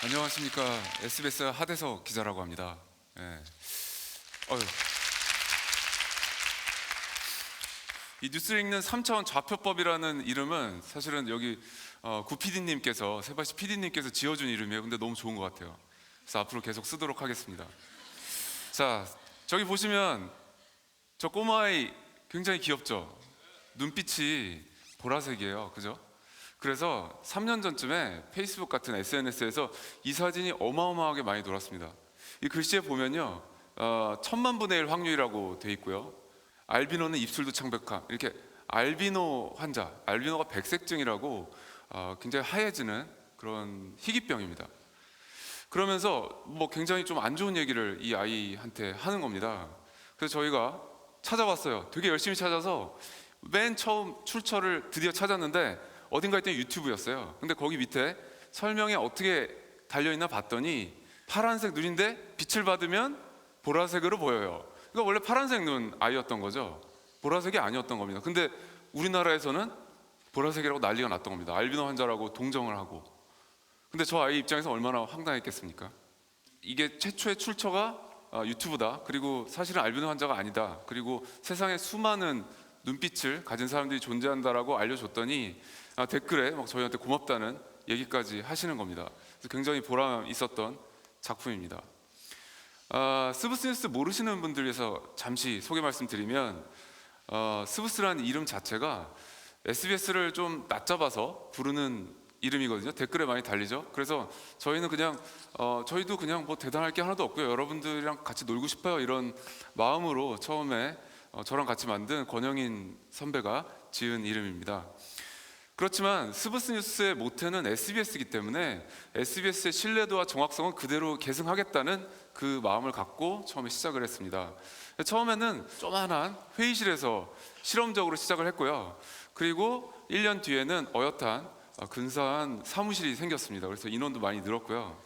안녕하십니까. SBS 하대석 기자라고 합니다. 예. 이 뉴스를 읽는 3차원 좌표법이라는 이름은 사실은 여기 구 PD님께서, 세바시 PD님께서 지어준 이름이에요. 근데 너무 좋은 것 같아요. 그래서 앞으로 계속 쓰도록 하겠습니다. 자, 저기 보시면 저 꼬마아이 굉장히 귀엽죠? 눈빛이 보라색이에요. 그죠? 그래서 3년 전쯤에 페이스북 같은 SNS에서 이 사진이 어마어마하게 많이 돌았습니다. 이 글씨에 보면요, 1000만 분의 1 확률이라고 돼 있고요. 알비노는 입술도 창백함. 이렇게 알비노 환자, 알비노가 백색증이라고 굉장히 하얘지는 그런 희귀병입니다. 그러면서 뭐 굉장히 좀 안 좋은 얘기를 이 아이한테 하는 겁니다. 그래서 저희가 찾아봤어요. 되게 열심히 찾아서 맨 처음 출처를 드디어 찾았는데 어딘가 했더니 유튜브였어요. 근데 거기 밑에 설명에 어떻게 달려있나 봤더니 파란색 눈인데 빛을 받으면 보라색으로 보여요. 그러니까 원래 파란색 눈 아이였던 거죠. 보라색이 아니었던 겁니다. 근데 우리나라에서는 보라색이라고 난리가 났던 겁니다. 알비노 환자라고 동정을 하고. 근데 저 아이 입장에서 얼마나 황당했겠습니까? 이게 최초의 출처가 유튜브다. 그리고 사실은 알비노 환자가 아니다. 그리고 세상에 수많은 눈빛을 가진 사람들이 존재한다라고 알려줬더니 댓글에 막 저희한테 고맙다는 얘기까지 하시는 겁니다. 그래서 굉장히 보람 있었던 작품입니다. 스브스 뉴스 모르시는 분들 위해서 잠시 소개 말씀드리면, 스브스라는 이름 자체가 SBS를 좀 낮잡아서 부르는 이름이거든요. 댓글에 많이 달리죠. 그래서 저희는 그냥 저희도 그냥 뭐 대단할 게 하나도 없고요. 여러분들이랑 같이 놀고 싶어요. 이런 마음으로 처음에 저랑 같이 만든 권영인 선배가 지은 이름입니다. 그렇지만 스브스 뉴스의 모태는 SBS이기 때문에 SBS의 신뢰도와 정확성은 그대로 계승하겠다는 그 마음을 갖고 처음에 시작을 했습니다. 처음에는 조만한 회의실에서 실험적으로 시작을 했고요. 그리고 1년 뒤에는 어엿한 근사한 사무실이 생겼습니다. 그래서 인원도 많이 늘었고요.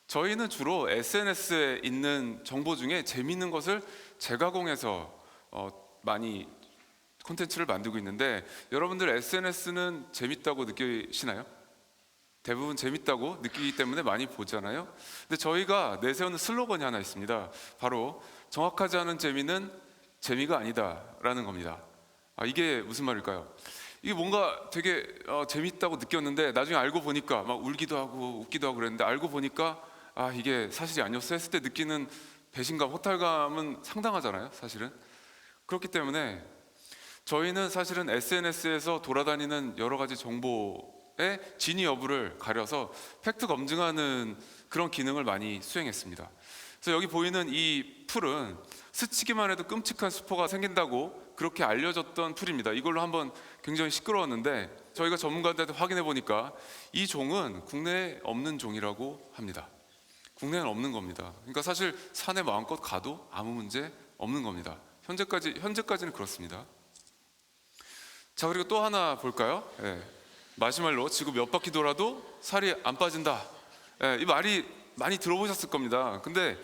저희는 주로 SNS에 있는 정보 중에 재미있는 것을 재가공해서 많이 콘텐츠를 만들고 있는데, 여러분들 SNS는 재밌다고 느끼시나요? 대부분 재밌다고 느끼기 때문에 많이 보잖아요. 근데 저희가 내세우는 슬로건이 하나 있습니다. 바로 정확하지 않은 재미는 재미가 아니다 라는 겁니다. 이게 무슨 말일까요? 이게 뭔가 되게 재밌다고 느꼈는데 나중에 알고 보니까 막 울기도 하고 웃기도 하고 그랬는데, 알고 보니까 이게 사실이 아니었어 했을 때 느끼는 배신감, 허탈감은 상당하잖아요. 사실은. 그렇기 때문에 저희는 사실은 SNS에서 돌아다니는 여러 가지 정보의 진위 여부를 가려서 팩트 검증하는 그런 기능을 많이 수행했습니다. 그래서 여기 보이는 이 풀은 스치기만 해도 끔찍한 스포가 생긴다고 그렇게 알려졌던 풀입니다. 이걸로 한번 굉장히 시끄러웠는데 저희가 전문가들한테 확인해 보니까 이 종은 국내에 없는 종이라고 합니다. 국내에는 없는 겁니다. 그러니까 사실 산에 마음껏 가도 아무 문제 없는 겁니다. 현재까지는 그렇습니다. 자, 그리고 또 하나 볼까요? 마시멜로 지구 몇 바퀴 돌아도 살이 안 빠진다. 이 말이 많이 들어보셨을 겁니다. 근데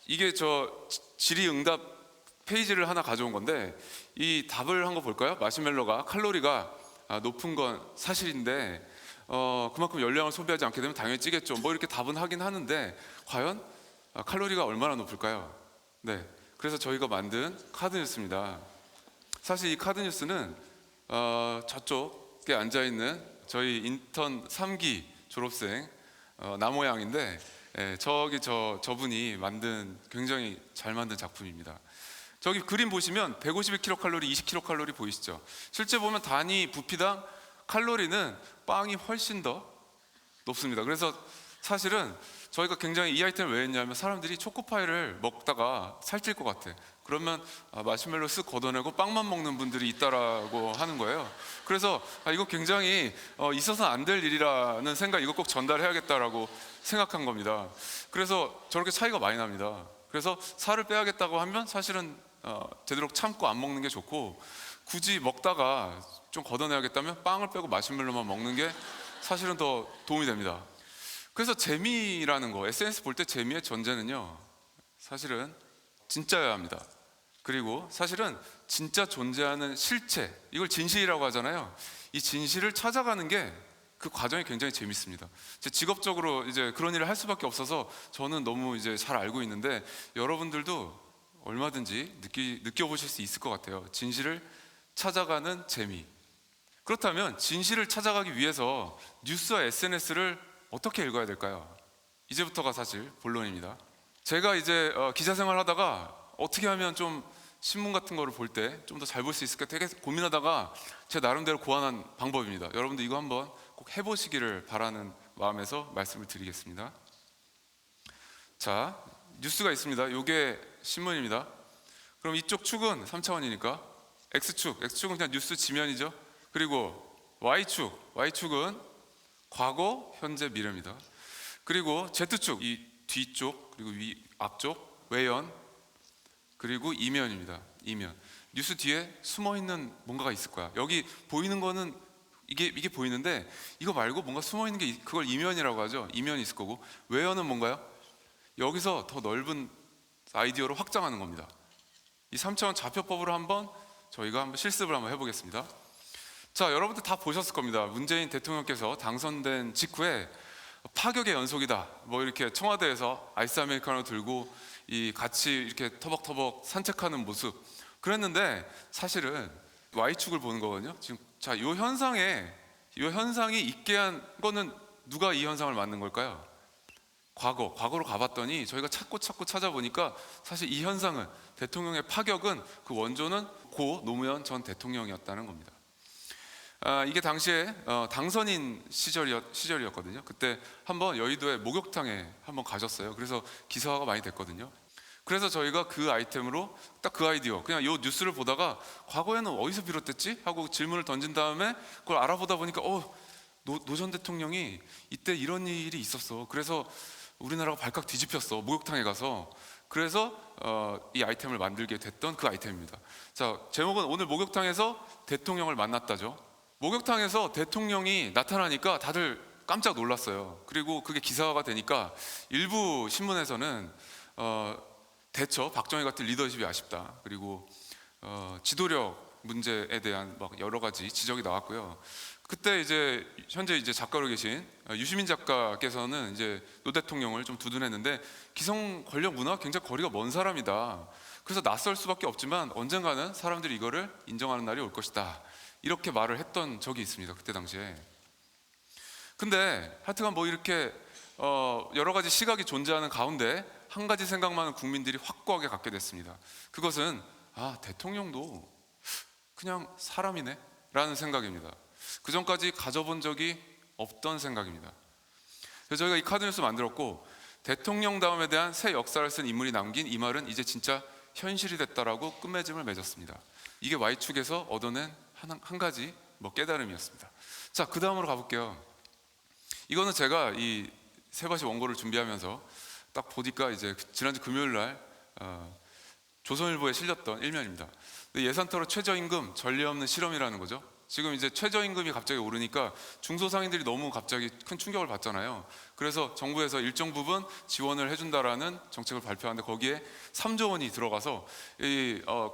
이게 저 질의응답 페이지를 하나 가져온 건데, 이 답을 한 거 볼까요? 마시멜로가 칼로리가 높은 건 사실인데 그만큼 열량을 소비하지 않게 되면 당연히 찌겠죠. 뭐 이렇게 답은 하긴 하는데 과연 칼로리가 얼마나 높을까요? 네, 그래서 저희가 만든 카드뉴스입니다. 사실 이 카드뉴스는 저쪽에 앉아있는 저희 인턴 3기 졸업생 나모양인데, 저분이 만든, 굉장히 잘 만든 작품입니다. 저기 그림 보시면 152kcal, 20kcal 보이시죠? 실제 보면 단위 부피당 칼로리는 빵이 훨씬 더 높습니다. 그래서 사실은 저희가 굉장히 이 아이템을 왜 했냐면, 사람들이 초코파이를 먹다가 살찔 것 같아. 그러면 마시멜로 쓱 걷어내고 빵만 먹는 분들이 있다라고 하는 거예요. 그래서 이거 굉장히 있어서는 안 될 일이라는 생각, 이거 꼭 전달해야겠다라고 생각한 겁니다. 그래서 저렇게 차이가 많이 납니다. 그래서 살을 빼야겠다고 하면 사실은 되도록 참고 안 먹는 게 좋고, 굳이 먹다가 좀 걷어내야겠다면 빵을 빼고 마시멜로만 먹는 게 사실은 더 도움이 됩니다. 그래서 재미라는 거, SNS 볼 때 재미의 전제는요, 사실은 진짜여야 합니다. 그리고 사실은 진짜 존재하는 실체, 이걸 진실이라고 하잖아요. 이 진실을 찾아가는 게 그 과정이 굉장히 재밌습니다. 제 직업적으로 이제 그런 일을 할 수밖에 없어서 저는 너무 이제 잘 알고 있는데 여러분들도 얼마든지 느껴보실 수 있을 것 같아요. 진실을 찾아가는 재미. 그렇다면 진실을 찾아가기 위해서 뉴스와 SNS를 어떻게 읽어야 될까요? 이제부터가 사실 본론입니다. 제가 이제 기자 생활하다가 어떻게 하면 좀 신문 같은 거를 볼 때 좀 더 잘 볼 수 있을까 되게 고민하다가 제 나름대로 고안한 방법입니다. 여러분들 이거 한번 꼭 해보시기를 바라는 마음에서 말씀을 드리겠습니다. 자, 뉴스가 있습니다. 이게 신문입니다. 그럼 이쪽 축은 3차원이니까 X축은 그냥 뉴스 지면이죠. 그리고 Y축은 과거, 현재, 미래입니다. 그리고 Z축, 이 뒤쪽, 그리고 앞쪽, 외연, 그리고 이면입니다. 이면. 뉴스 뒤에 숨어있는 뭔가가 있을 거야. 여기 보이는 거는 이게 보이는데 이거 말고 뭔가 숨어있는 게 그걸 이면이라고 하죠. 이면이 있을 거고, 외연은 뭔가요? 여기서 더 넓은 아이디어로 확장하는 겁니다. 이 3차원 좌표법으로 저희가 한번 실습을 한번 해보겠습니다. 자, 여러분들 다 보셨을 겁니다. 문재인 대통령께서 당선된 직후에 파격의 연속이다. 뭐 이렇게 청와대에서 아이스 아메리카노 들고 같이 이렇게 터벅터벅 산책하는 모습. 그랬는데 사실은 Y축을 보는 거거든요. 지금 자, 이 현상이 있게 한 거는 누가 이 현상을 만든 걸까요? 과거로 가봤더니 저희가 찾고 찾아보니까 사실 이 현상은 대통령의 파격은 그 원조는 고 노무현 전 대통령이었다는 겁니다. 이게 당시에 당선인 시절이었거든요. 그때 한번 여의도의 목욕탕에 한번 가셨어요. 그래서 기사화가 많이 됐거든요. 그래서 저희가 그 아이템으로 딱 그 아이디어, 그냥 이 뉴스를 보다가 과거에는 어디서 비롯됐지? 하고 질문을 던진 다음에 그걸 알아보다 보니까 노 전 대통령이 이때 이런 일이 있었어. 그래서 우리나라가 발칵 뒤집혔어. 목욕탕에 가서. 그래서 이 아이템을 만들게 됐던 그 아이템입니다. 자, 제목은 오늘 목욕탕에서 대통령을 만났다죠. 목욕탕에서 대통령이 나타나니까 다들 깜짝 놀랐어요. 그리고 그게 기사화가 되니까 일부 신문에서는 대처 박정희 같은 리더십이 아쉽다. 그리고 지도력 문제에 대한 막 여러 가지 지적이 나왔고요. 그때 이제 현재 이제 작가로 계신 유시민 작가께서는 이제 노 대통령을 좀 두둔했는데 기성 권력 문화와 굉장히 거리가 먼 사람이다. 그래서 낯설 수밖에 없지만 언젠가는 사람들이 이거를 인정하는 날이 올 것이다. 이렇게 말을 했던 적이 있습니다. 그때 당시에. 근데 하여튼간 뭐 이렇게 여러 가지 시각이 존재하는 가운데 한 가지 생각만은 국민들이 확고하게 갖게 됐습니다. 그것은 대통령도 그냥 사람이네 라는 생각입니다. 그 전까지 가져본 적이 없던 생각입니다. 그래서 저희가 이 카드뉴스 만들었고, 대통령다움에 대한 새 역사를 쓴 인물이 남긴 이 말은 이제 진짜 현실이 됐다라고 끝맺음을 맺었습니다. 이게 Y축에서 얻어낸 한 가지 깨달음이었습니다. 자, 그 다음으로 가볼게요. 이거는 제가 이 세바시 원고를 준비하면서 딱 보니까 이제 지난주 금요일 날 조선일보에 실렸던 일면입니다. 예산터로 최저임금 전례 없는 실험이라는 거죠. 지금 이제 최저임금이 갑자기 오르니까 중소상인들이 너무 갑자기 큰 충격을 받잖아요. 그래서 정부에서 일정 부분 지원을 해준다라는 정책을 발표하는데 거기에 3조 원이 들어가서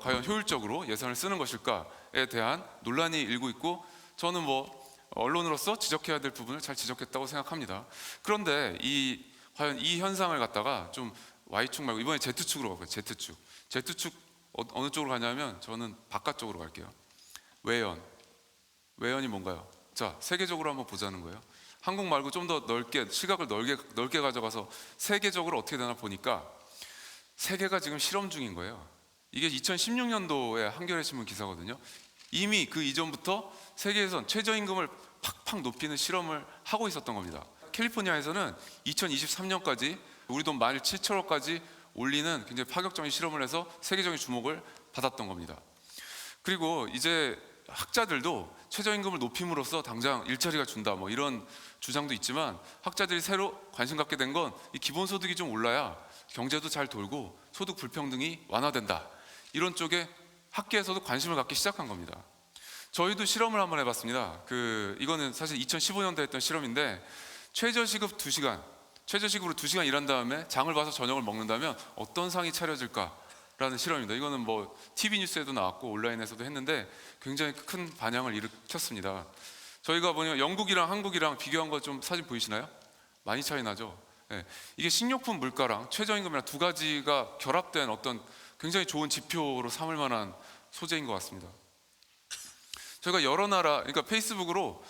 과연 효율적으로 예산을 쓰는 것일까에 대한 논란이 일고 있고, 저는 언론으로서 지적해야 될 부분을 잘 지적했다고 생각합니다. 그런데 과연 이 현상을 갖다가 좀 Y축 말고 이번에 Z축으로 가볼게요. Z축 어느 쪽으로 가냐면 저는 바깥쪽으로 갈게요. 외연이 뭔가요? 자, 세계적으로 한번 보자는 거예요. 한국 말고 좀 더 넓게, 시각을 넓게 가져가서 세계적으로 어떻게 되나 보니까 세계가 지금 실험 중인 거예요. 이게 2016년도에 한겨레 신문 기사거든요. 이미 그 이전부터 세계에선 최저임금을 팍팍 높이는 실험을 하고 있었던 겁니다. 캘리포니아에서는 2023년까지 우리 돈 17,000원까지 올리는 굉장히 파격적인 실험을 해서 세계적인 주목을 받았던 겁니다. 그리고 이제 학자들도 최저임금을 높임으로써 당장 일자리가 준다 이런 주장도 있지만, 학자들이 새로 관심 갖게 된 건 이 기본소득이 좀 올라야 경제도 잘 돌고 소득 불평등이 완화된다, 이런 쪽에 학계에서도 관심을 갖기 시작한 겁니다. 저희도 실험을 한번 해봤습니다. 이거는 사실 2015년도에 했던 실험인데, 최저시급으로 2시간 일한 다음에 장을 봐서 저녁을 먹는다면 어떤 상이 차려질까라는 실험입니다. 이거는 TV 뉴스에도 나왔고 온라인에서도 했는데 굉장히 큰 반향을 일으켰습니다. 저희가 뭐냐 영국이랑 한국이랑 비교한 거 좀 사진 보이시나요? 많이 차이 나죠. 예, 이게 식료품 물가랑 최저임금이랑 두 가지가 결합된 어떤 굉장히 좋은 지표로 삼을 만한 소재인 것 같습니다. 저희가 여러 나라, 그러니까 페이스북으로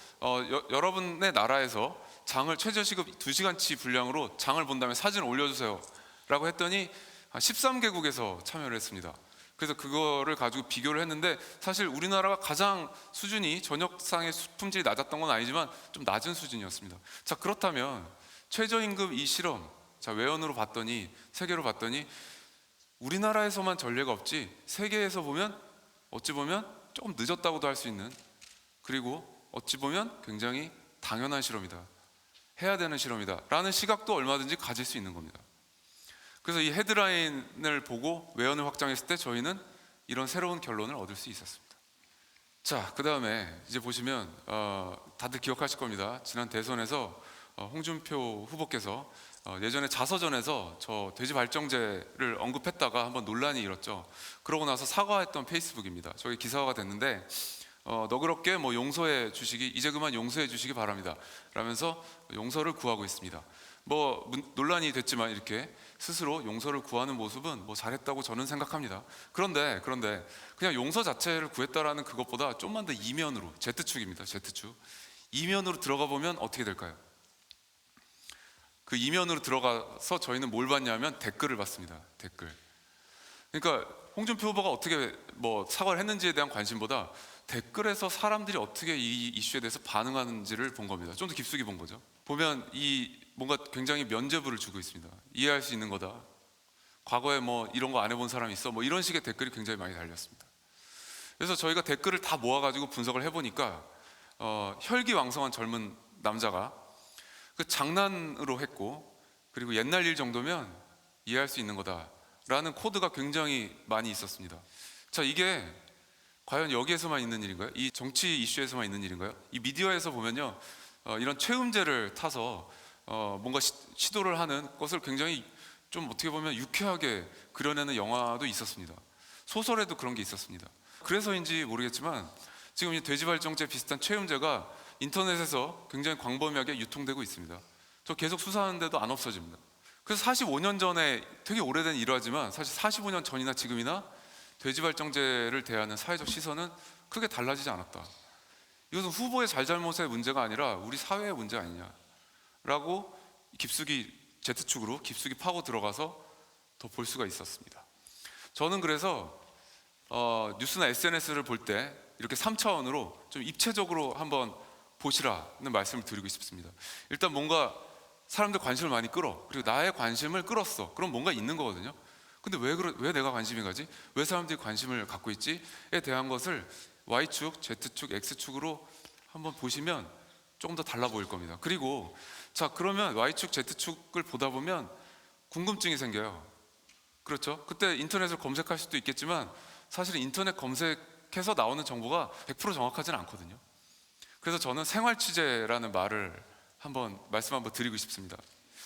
여러분의 나라에서 장을 최저시급 2시간치 분량으로 장을 본 다음에 사진을 올려주세요 라고 했더니 13개국에서 참여를 했습니다. 그래서 그거를 가지고 비교를 했는데 사실 우리나라가 가장 수준이 저녁상의 품질이 낮았던 건 아니지만 좀 낮은 수준이었습니다. 자, 그렇다면 최저임금 이 실험, 자, 외연으로 봤더니, 세계로 봤더니 우리나라에서만 전례가 없지 세계에서 보면 어찌 보면 조금 늦었다고도 할 수 있는, 그리고 어찌 보면 굉장히 당연한 실험이다, 해야 되는 실험이다 라는 시각도 얼마든지 가질 수 있는 겁니다. 그래서 이 헤드라인을 보고 외연을 확장했을 때 저희는 이런 새로운 결론을 얻을 수 있었습니다. 자, 그 다음에 이제 보시면 다들 기억하실 겁니다. 지난 대선에서 홍준표 후보께서 예전에 자서전에서 저 돼지 발정제를 언급했다가 한번 논란이 일었죠. 그러고 나서 사과했던 페이스북입니다. 저기 기사화가 됐는데 너그럽게 뭐 용서해 주시기, 이제 그만 용서해 주시기 바랍니다 라면서 용서를 구하고 있습니다. 뭐 논란이 됐지만 이렇게 스스로 용서를 구하는 모습은 뭐 잘했다고 저는 생각합니다. 그런데 그냥 용서 자체를 구했다라는 그것보다 좀만 더 이면으로, Z축입니다. Z축. 이면으로 들어가 보면 어떻게 될까요? 그 이면으로 들어가서 저희는 뭘 봤냐면 댓글을 봤습니다. 댓글. 그러니까 홍준표 후보가 어떻게 뭐 사과를 했는지에 대한 관심보다 댓글에서 사람들이 어떻게 이 이슈에 대해서 반응하는지를 본 겁니다. 좀 더 깊숙이 본 거죠. 보면 이 뭔가 굉장히 면죄부를 주고 있습니다. 이해할 수 있는 거다, 과거에 뭐 이런 거 안 해본 사람이 있어, 뭐 이런 식의 댓글이 굉장히 많이 달렸습니다. 그래서 저희가 댓글을 다 모아가지고 분석을 해보니까 혈기왕성한 젊은 남자가 그 장난으로 했고, 그리고 옛날 일 정도면 이해할 수 있는 거다라는 코드가 굉장히 많이 있었습니다. 자, 이게 과연 여기에서만 있는 일인가요? 이 정치 이슈에서만 있는 일인가요? 이 미디어에서 보면요, 이런 최음제를 타서 뭔가 시도를 하는 것을 굉장히 좀 어떻게 보면 유쾌하게 그려내는 영화도 있었습니다. 소설에도 그런 게 있었습니다. 그래서인지 모르겠지만 지금 이 돼지발정제 비슷한 최음제가 인터넷에서 굉장히 광범위하게 유통되고 있습니다. 저 계속 수사하는데도 안 없어집니다. 그래서 45년 전에, 되게 오래된 일화지만 사실 45년 전이나 지금이나 돼지발정제를 대하는 사회적 시선은 크게 달라지지 않았다. 이것은 후보의 잘잘못의 문제가 아니라 우리 사회의 문제 아니냐라고 깊숙이 Z축으로 깊숙이 파고 들어가서 더 볼 수가 있었습니다. 저는 그래서 뉴스나 SNS를 볼 때 이렇게 3차원으로 좀 입체적으로 한번 보시라는 말씀을 드리고 싶습니다. 일단 뭔가 사람들 관심을 많이 끌어, 그리고 나의 관심을 끌었어, 그럼 뭔가 있는 거거든요. 근데 왜 내가 관심이 가지? 왜 사람들이 관심을 갖고 있지에 대한 것을 Y축, Z축, X축으로 한번 보시면 조금 더 달라 보일 겁니다. 그리고 자, 그러면 Y축, Z축을 보다 보면 궁금증이 생겨요. 그렇죠? 그때 인터넷을 검색할 수도 있겠지만 사실은 인터넷 검색해서 나오는 정보가 100% 정확하지는 않거든요. 그래서 저는 생활 취재라는 말을 말씀 한번 드리고 싶습니다.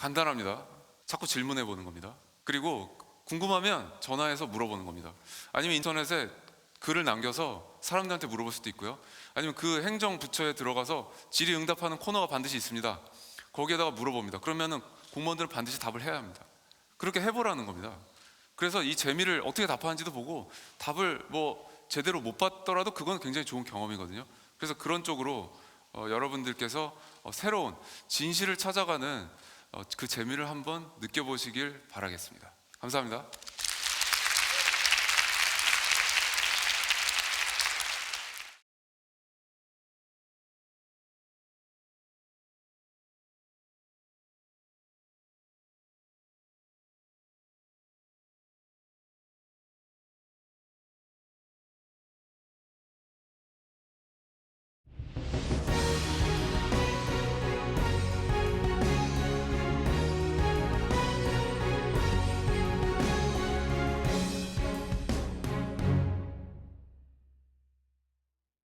간단합니다. 자꾸 질문해 보는 겁니다. 그리고 궁금하면 전화해서 물어보는 겁니다. 아니면 인터넷에 글을 남겨서 사람들한테 물어볼 수도 있고요. 아니면 그 행정부처에 들어가서 질의응답하는 코너가 반드시 있습니다. 거기에다가 물어봅니다. 그러면은 공무원들은 반드시 답을 해야 합니다. 그렇게 해보라는 겁니다. 그래서 이 재미를 어떻게 답하는지도 보고, 답을 뭐 제대로 못 받더라도 그건 굉장히 좋은 경험이거든요. 그래서 그런 쪽으로 여러분들께서 새로운 진실을 찾아가는 그 재미를 한번 느껴보시길 바라겠습니다. 감사합니다.